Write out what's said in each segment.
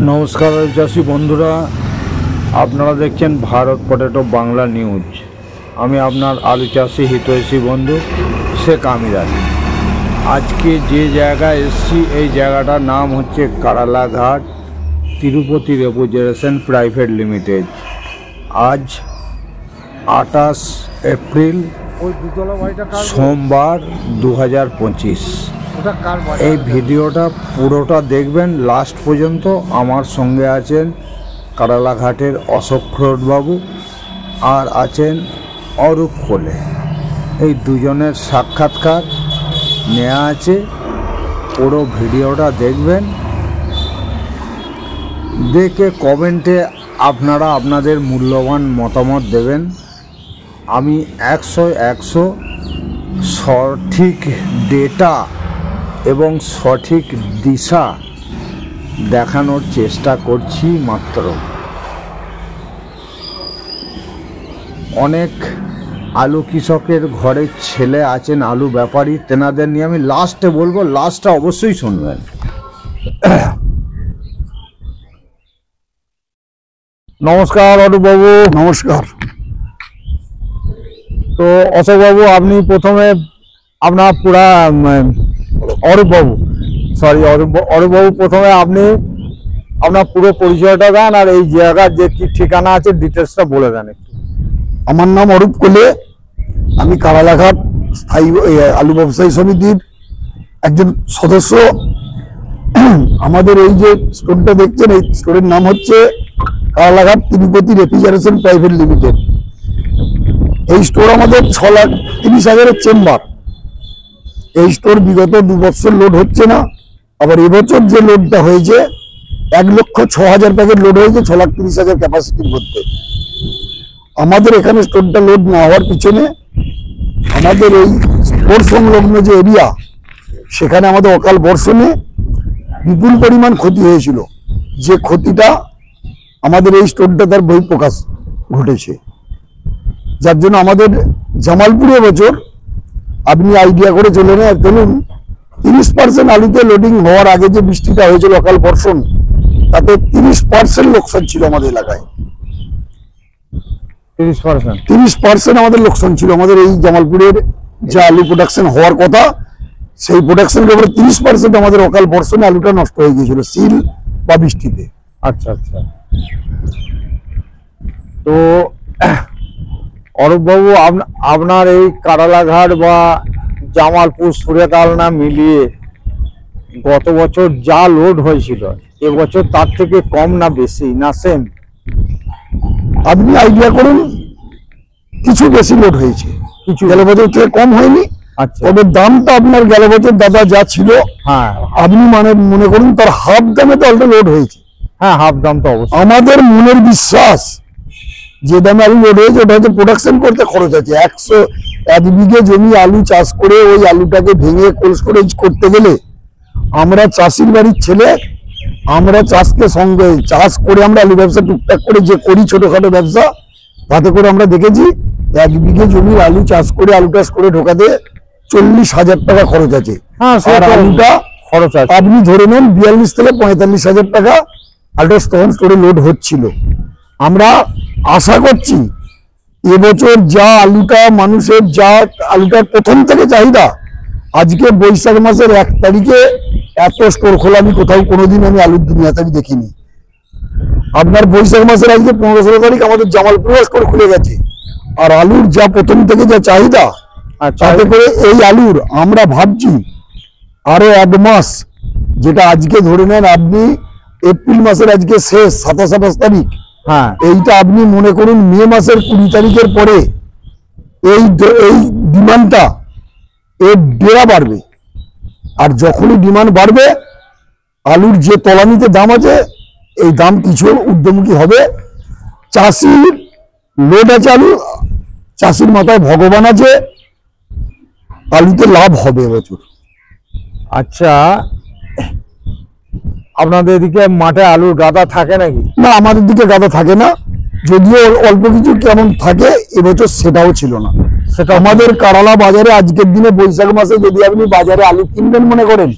নমস্কার চাষি বন্ধুরা, আপনারা দেখছেন ভারত পটেটো বাংলা নিউজ। আমি আপনার আলু চাষি হিতৈষী বন্ধু শেখ আমিরাজ। আজকে যে জায়গায় এসেছি এই জায়গাটার নাম হচ্ছে কারালাঘাট তিরুপতি রেফ্রিজারেশন প্রাইভেট লিমিটেড। আজ 28 এপ্রিল সোমবার 2025। এই ভিডিওটা পুরোটা দেখবেন লাস্ট পর্যন্ত। আমার সঙ্গে আছেন কারালাঘাটের অশোক বাবু আর আছেন অরূপ কোলে। এই দুজনের সাক্ষাৎকার নেওয়া আছে। পুরো ভিডিওটা দেখবেন, দেখে কমেন্টে আপনারা আপনাদের মূল্যবান মতামত দেবেন। আমি 100 সঠিক ডেটা এবং সঠিক দিশা দেখানোর চেষ্টা করছি মাত্র। অনেক আলু কৃষকের ঘরের ছেলে আছেন আলু ব্যাপারী, তেনাদের নিয়ে আমি লাস্টে বলবো, লাস্টটা অবশ্যই শুনবেন। নমস্কার অরূপবাবু। নমস্কার। তো অশোকবাবু, আপনি প্রথমে আপনার পুরা অরূপবাবু প্রথমে আপনি আপনার পুরো পরিচয়টা দেন আর এই জায়গার যে কি ঠিকানা আছে ডিটেলসটা বলে দেন একটু। আমার নাম অরূপ কোলে। আমি কারালাঘাট স্থায়ী আলু ব্যবসায়ী সমিতির একজন সদস্য। আমাদের এই যে স্টোরটা দেখছেন, এই স্টোরের নাম হচ্ছে কারালাঘাট তিরুপতি রেফ্রিজারেশন প্রাইভেট লিমিটেড। এই স্টোর আমাদের 6,30,000 চেম্বার। এই স্টোর বিগত 2 বছর লোড হচ্ছে না, আবার এবছর যে লোডটা হয়েছে 1,06,000 প্যাকেট লোড হয়েছে 6,30,000 ক্যাপাসিটির মধ্যে। আমাদের এখানে স্টোরটা লোড না হওয়ার পিছনে আমাদের এই স্টোর সংলগ্ন যে এরিয়া, সেখানে আমাদের অকাল বর্ষণে বিপুল পরিমাণ ক্ষতি হয়েছিল। যে ক্ষতিটা আমাদের এই স্টোরটা তার বহিঃপ্রকাশ ঘটেছে, যার জন্য আমাদের জামালপুরে বছর আপনি আইডিয়া করে চলে নেন, চলুন 30% আলুতে লোডিং হওয়ার আগে যে বৃষ্টিটা হয়েছিল অকাল বর্ষণ, তাতে 30% লোকসান ছিল আমাদের এলাকায়। 30% আমাদের লোকসান ছিল। আমাদের এই জামালপুরের যে আলু প্রোডাকশন হওয়ার কথা, সেই প্রোডাকশনের উপরে 30% আমাদের অকাল বর্ষণে আলুটা নষ্ট হয়ে গিয়েছিল সিল বা বৃষ্টিতে। আচ্ছা। তো অরূপবাবু, আপনার এই কারালাঘাট বা জামালপুর সুরেকালনা মিলিয়ে গত বছর যা লোড হয়েছিল এবছর তার থেকে কম না বেশি না সেম? আপনি আইডিয়া করুন, কিছু বেশি লোড হয়েছে, কিছু গেল বছর থেকে কম হয়নি। আচ্ছা। তবে দামটা আপনার গেল বছর দাদা যা ছিল, হ্যাঁ, আপনি মনে করুন তার হাফ দামে তো আলুটা লোড হয়েছে। হ্যাঁ, হাফ দাম তো অবশ্যই। আমাদের মনের বিশ্বাস যে দামে আলু লোড হয়েছে ওটা হচ্ছে প্রোডাকশন করতে খরচ আছে। 1 বিঘে জমি আলু চাষ করে ওই আলুটাকে ভেঙে কোল্ড স্টোরেজ করতে গেলে, আমরা চাষির বাড়ির ছেলে, আমরা চাষকে সঙ্গে চাষ করে আমরা আলু ব্যবসা টুকটাক করে যে করি ছোটখাটো ব্যবসা, তাতে করে আমরা দেখেছি 1 বিঘে জমি আলু চাষ করে আলু চাষ করে ঢোকাতে 40,000 টাকা খরচ আছে। আর আলুটা খরচ আছে আপনি ধরে নেন 42 থেকে 45,000 টাকা আলুটা তখন স্টোরে লোড হচ্ছিল। আমরা আশা করছি এবছর যা আলুটা মানুষের যা আলুটার প্রথম থেকে চাহিদা, আজকে বৈশাখ মাসের 1 তারিখে এত স্টোর খোলা আমি কোথাও কোনোদিন আমি আলুর দুনিয়াতে আমি দেখিনি। আপনার বৈশাখ মাসের আজকে 15-16 তারিখ আমাদের জামালপুরে স্টোর খুলে গেছে। আর আলুর যা প্রথম থেকে যা চাহিদা, তাতে করে এই আলুর আমরা ভাবছি আরো 1 মাস, যেটা আজকে ধরে নেন আপনি এপ্রিল মাসের আজকে শেষ 27 তারিখ, হ্যাঁ, এইটা আপনি মনে করুন মে মাসের 20 তারিখের পরে এই ডিমান্ডটা এর ডেরা বাড়বে। আর যখনই ডিমান্ড বাড়বে, আলুর যে তলানিতে দাম আছে এই দাম কিছু ঊর্ধ্বমুখী হবে। চাষির লোড আছে আলু, চাষির মাথায় ভগবান আছে, আলুতে লাভ হবে এবছর। আচ্ছা, আপনাদের এদিকে মাঠে আলুর গাদা থাকে নাকি? না, আমাদের দিকে গাদা থাকে না, যদিও অল্প কিছু কেমন থাকে, এবছর সেটাও ছিল না। সেটা আমাদের কারালা বাজারে আজকের দিনে বৈশাখ মাসে যদি আপনি বাজারে আলু কিনবেন মনে করেন,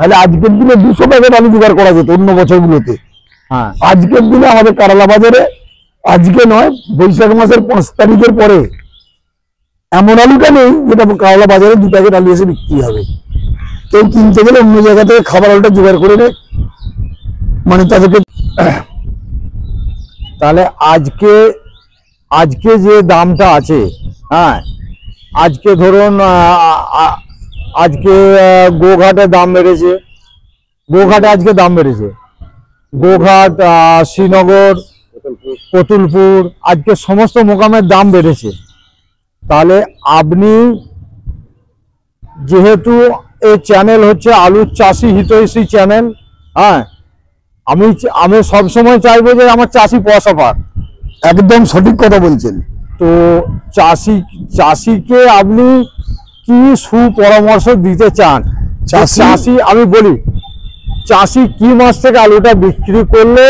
তাহলে আজকের দিনে 200 প্যাকেট আলু জোগাড় করা যেত অন্য বছরগুলোতে। হ্যাঁ, আজকের দিনে আমাদের কারালা বাজারে, আজকে নয়, বৈশাখ মাসের 5 তারিখের পরে এমন আলুটা নেই যেটা কারালা বাজারে 2 প্যাকেট আলু এসে বিক্রি হবে। কেউ কিনতে গেলে অন্য জায়গা থেকে খাবার আলুটা জোগাড় করে নেয়, মানে তাদেরকে। তাহলে আজকে আজকে যে দামটা আছে, হ্যাঁ, আজকে ধরুন আজকে গোঘাটে দাম বেড়েছে, গোঘাটে আজকে দাম বেড়েছে, গোঘাট, শ্রীনগর, কতুলপুর, আজকে সমস্ত মোকামের দাম বেড়েছে। তাহলে আপনি যেহেতু এই চ্যানেল হচ্ছে আলুর চাষি হিতৈষী চ্যানেল, হ্যাঁ, আমি সবসময় চাইবো যে আমার চাষি পয়সা পাক। একদম সঠিক কথা বলছেন। তো চাষিকে আপনি কি সুপরামর্শ দিতে চান? চাষি, আমি বলি, চাষি কি মাস থেকে আলুটা বিক্রি করলে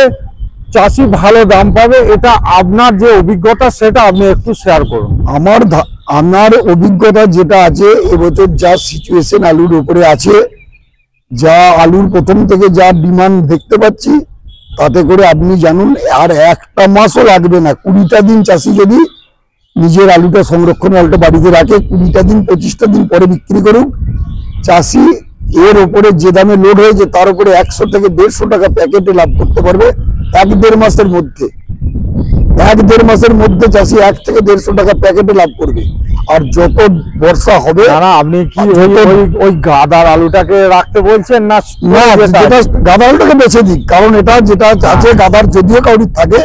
চাষি ভালো দাম পাবে, এটা আপনার যে অভিজ্ঞতা সেটা আপনি একটু শেয়ার করুন। আমার অভিজ্ঞতা যেটা আছে, এবছর যা সিচুয়েশন আলুর উপরে আছে, যা আলুর প্রথম থেকে যা ডিমান্ড দেখতে পাচ্ছি, তাতে করে আপনি জানুন আর একটা মাসও লাগবে না। 20টা দিন চাষি যদি নিজের আলুটা সংরক্ষণে আলুটা বাড়িতে রাখে, 20টা দিন 25টা দিন পরে বিক্রি করুক, চাষি এর উপরে যে দামে লোড হয়েছে তার উপরে 100 থেকে 150 টাকা প্যাকেটে লাভ করতে পারবে 1-1.5 মাসের মধ্যে। 1-1.5 মাসের মধ্যে চাষি 1 থেকে 150 টাকা প্যাকেটে লাভ করবে। আর যত বর্ষা হবে, আপনি কি ওই গাদার আলুটাকে রাখতে বলছেন না? গাদা আলুটাকে বেছে দিক, কারণ এটা যেটা আছে গাদার যদিও কাউরির থাকে,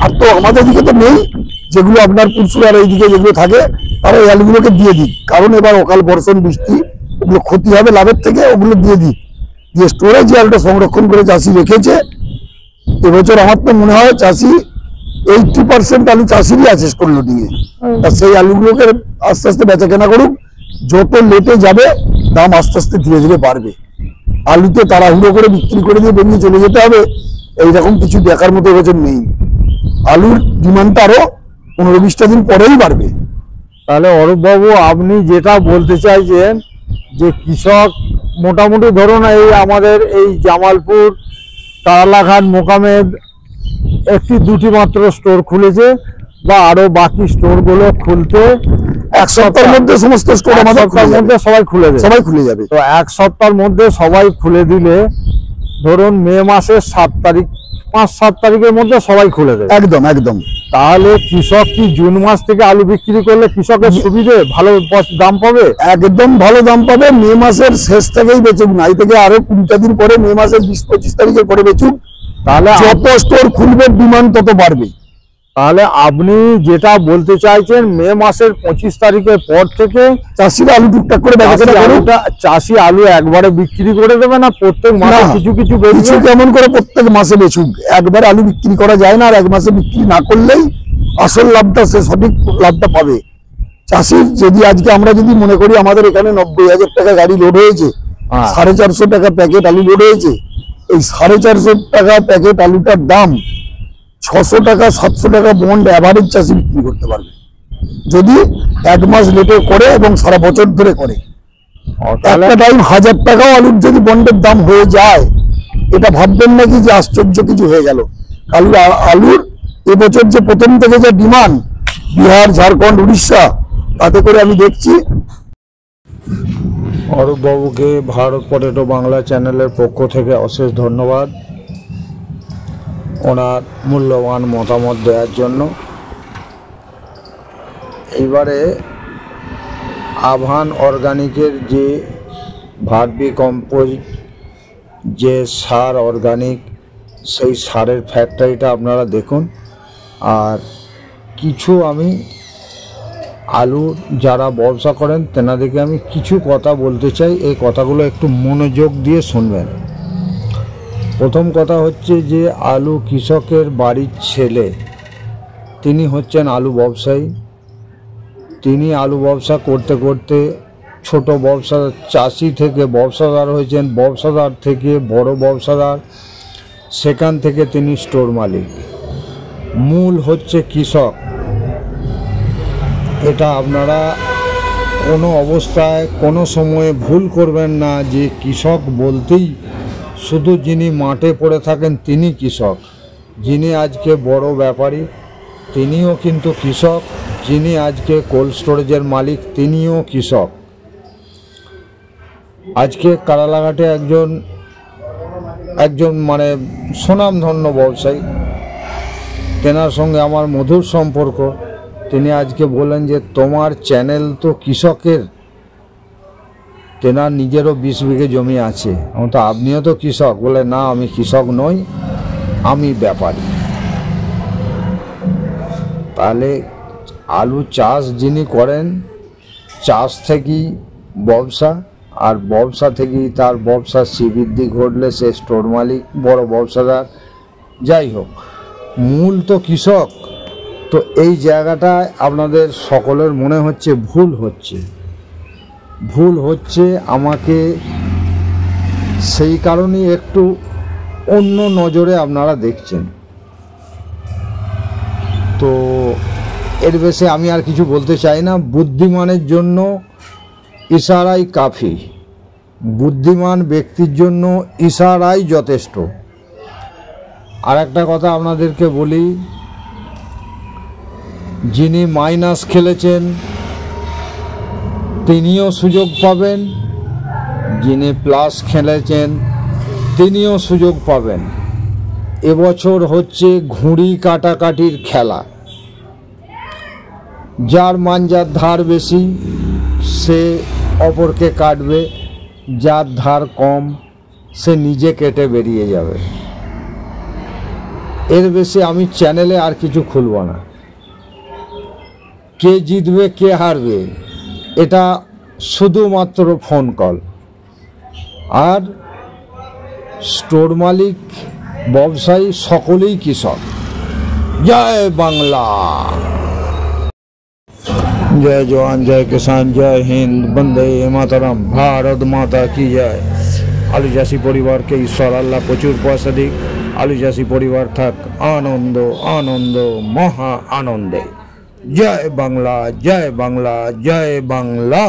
আর তো আমাদের দিকে তো নেই, যেগুলো আপনার পুরসুরার এইদিকে যেগুলো থাকে তারা এই আলুগুলোকে দিয়ে দিক। কারণ এবার অকাল বর্ষণ বৃষ্টি ওগুলো ক্ষতি হবে লাভের থেকে, ওগুলো দিয়ে দিক। দিয়ে স্টোরে যে আলুটা সংরক্ষণ করে চাষি রেখেছে, এবছর আমার তো মনে হয় চাষি 80% আলু চাষিরই আছে স্টোর লোডিং এ। তা সেই আলুগুলোকে আস্তে আস্তে বেচা কেনা করুক, যত লেটে যাবে দাম আস্তে আস্তে ধীরে ধীরে বাড়বে। আলুতে তাড়াহুড়ো করে বিক্রি করে দিয়ে বেরিয়ে চলে যেতে হবে, এইরকম কিছু দেখার মতো এবছর নেই। আলুর ডিমান্ডটা আরো 15-20টা দিন পরেই বাড়বে। তাহলে অরূপবাবু, আপনি যেটা বলতে চাইছেন যে কৃষক মোটামুটি ধরুন এই আমাদের এই জামালপুর, কারালাঘাট মোকামে 1-2টি মাত্র স্টোর খুলেছে, বা আরো বাকি স্টোরগুলো খুলতে 1 সপ্তাহের মধ্যে সমস্ত স্টোর আমাদের মধ্যে সবাই খুলে যাবে। তো 1 সপ্তাহের মধ্যে সবাই খুলে দিলে ধরুন মে মাসের 7 তারিখ, 5-7 তারিখের মধ্যে সবাই খুলে দেবে। একদম একদম। তাহলে কৃষক কি জুন মাস থেকে আলু বিক্রি করলে কৃষকের সুবিধে, ভালো দাম পাবে? একদম ভালো দাম পাবে। মে মাসের শেষ থেকেই বেচুক, নাই থেকে আরো 20টা দিন পরে, মে মাসের 20-25 তারিখের পরে বেচুক। তাহলে যত স্টোর খুলবে ডিমান্ড তত বাড়বে। তাহলে আপনি যেটা বলতে চাইছেন, মে মাসের 25 তারিখের পর থেকে চাষিরা আলু টুকটাক করে চাষি আলু একবারে বিক্রি করে দেবে না, প্রত্যেক মাসে কিছু কিছু কেমন করে প্রত্যেক মাসে বেচুক। একবার আলু বিক্রি করা যায় না, আর 1 মাসে বিক্রি না করলেই আসল লাভটা, সে সঠিক লাভটা পাবে চাষি। যদি আজকে আমরা যদি মনে করি আমাদের এখানে 90,000 টাকা গাড়ি লোড হয়েছে, 450 টাকা প্যাকেট আলু লোড হয়েছে, এই 450 টাকা প্যাকেট আলুটার দাম 600 টাকা 700 টাকা বন্ড অ্যাভারেজ চাষি বিক্রি করতে পারবে, যদি 1 মাস লেটে করে এবং সারা বছর ধরে করে। একটা টাইম 1000 টাকাও আলুর যদি বন্ডের দাম হয়ে যায়, এটা ভাববেন নাকি যে আশ্চর্য কিছু হয়ে গেল। আলুর এবছর যে প্রথম থেকে যে ডিমান্ড, বিহার, ঝাড়খণ্ড, উড়িষ্যা, তাতে করে আমি দেখছি। অরূপবাবুকে ভারত পটেটো বাংলা চ্যানেলের পক্ষ থেকে অশেষ ধন্যবাদ ওনার মূল্যবান মতামত দেওয়ার জন্য। এবারে আভান অর্গানিকের যে ভার্মি কম্পোস্ট, যে সার অর্গানিক, সেই সারের ফ্যাক্টরিটা আপনারা দেখুন। আর কিছু আমি আলু যারা ব্যবসা করেন তেনাদেরকে আমি কিছু কথা বলতে চাই, এই কথাগুলো একটু মনোযোগ দিয়ে শুনবেন। প্রথম কথা হচ্ছে যে আলু কৃষকের বাড়ির ছেলে, তিনি হচ্ছেন আলু ব্যবসায়ী। তিনি আলু ব্যবসা করতে করতে ছোট ব্যবসা চাষি থেকে ব্যবসাদার হয়েছেন, ব্যবসাদার থেকে বড় ব্যবসাদার, সেখান থেকে তিনি স্টোর মালিক। মূল হচ্ছে কৃষক। এটা আপনারা কোনো অবস্থায় কোনো সময়ে ভুল করবেন না যে কৃষক বলতেই শুধু যিনি মাঠে পড়ে থাকেন তিনি কৃষক। যিনি আজকে বড় ব্যাপারী তিনিও কিন্তু কৃষক, যিনি আজকে কোল্ড স্টোরেজের মালিক তিনিও কৃষক। আজকে কারালাঘাটে একজন মানে সুনামধন্য ব্যবসায়ী, তেনার সঙ্গে আমার মধুর সম্পর্ক। তিনি আজকে বললেন যে তোমার চ্যানেল তো কৃষকের, তেনার নিজেরও 20 বিঘে জমি আছে। তো আপনিও তো কৃষক? বলে না, আমি কৃষক নই, আমি ব্যাপারী। তাহলে আলু চাষ যিনি করেন, চাষ থেকেই ব্যবসা, আর ব্যবসা থেকেই তার ব্যবসার শ্রীবৃদ্ধি ঘটলে সে স্টোর মালিক, বড় ব্যবসাদার, যাই হোক, মূল তো কৃষক। তো এই জায়গাটায় আপনাদের সকলের মনে হচ্ছে ভুল হচ্ছে। আমাকে সেই কারণেই একটু অন্য নজরে আপনারা দেখছেন। তো এর বেশি আমি আর কিছু বলতে চাই না। বুদ্ধিমানের জন্য ইশারাই কাফি, বুদ্ধিমান ব্যক্তির জন্য ইশারাই যথেষ্ট। আর একটা কথা আপনাদেরকে বলি, যিনি মাইনাস খেলেছেন তিনিও সুযোগ পাবেন, যিনি প্লাস খেলেছেন তিনিও সুযোগ পাবেন। এবছর হচ্ছে ঘুড়ি কাটাকাটির খেলা। যার মাঞ্জার ধার বেশি সে অপরকে কাটবে, যার ধার কম সে নিজে কেটে বেরিয়ে যাবে। এর বেশি আমি চ্যানেলে আর কিছু খুলব না। কে জিতবে কে হারবে এটা শুধুমাত্র ফোন কল। আর স্টোর মালিক, ব্যবসায়ী সকলেই কৃষক। জয় বাংলা, जय जवान जय किसान जय हिंद बंदे मातरम, भारत माता की जय। আলু চাষি পরিবারকে ঈশ্বর আল্লাহ প্রচুর পয়সা দিক। আলু চাষি পরিবার থাক আনন্দ আনন্দ মহা আনন্দে। জয় বাংলা, জয় বাংলা, জয় বাংলা।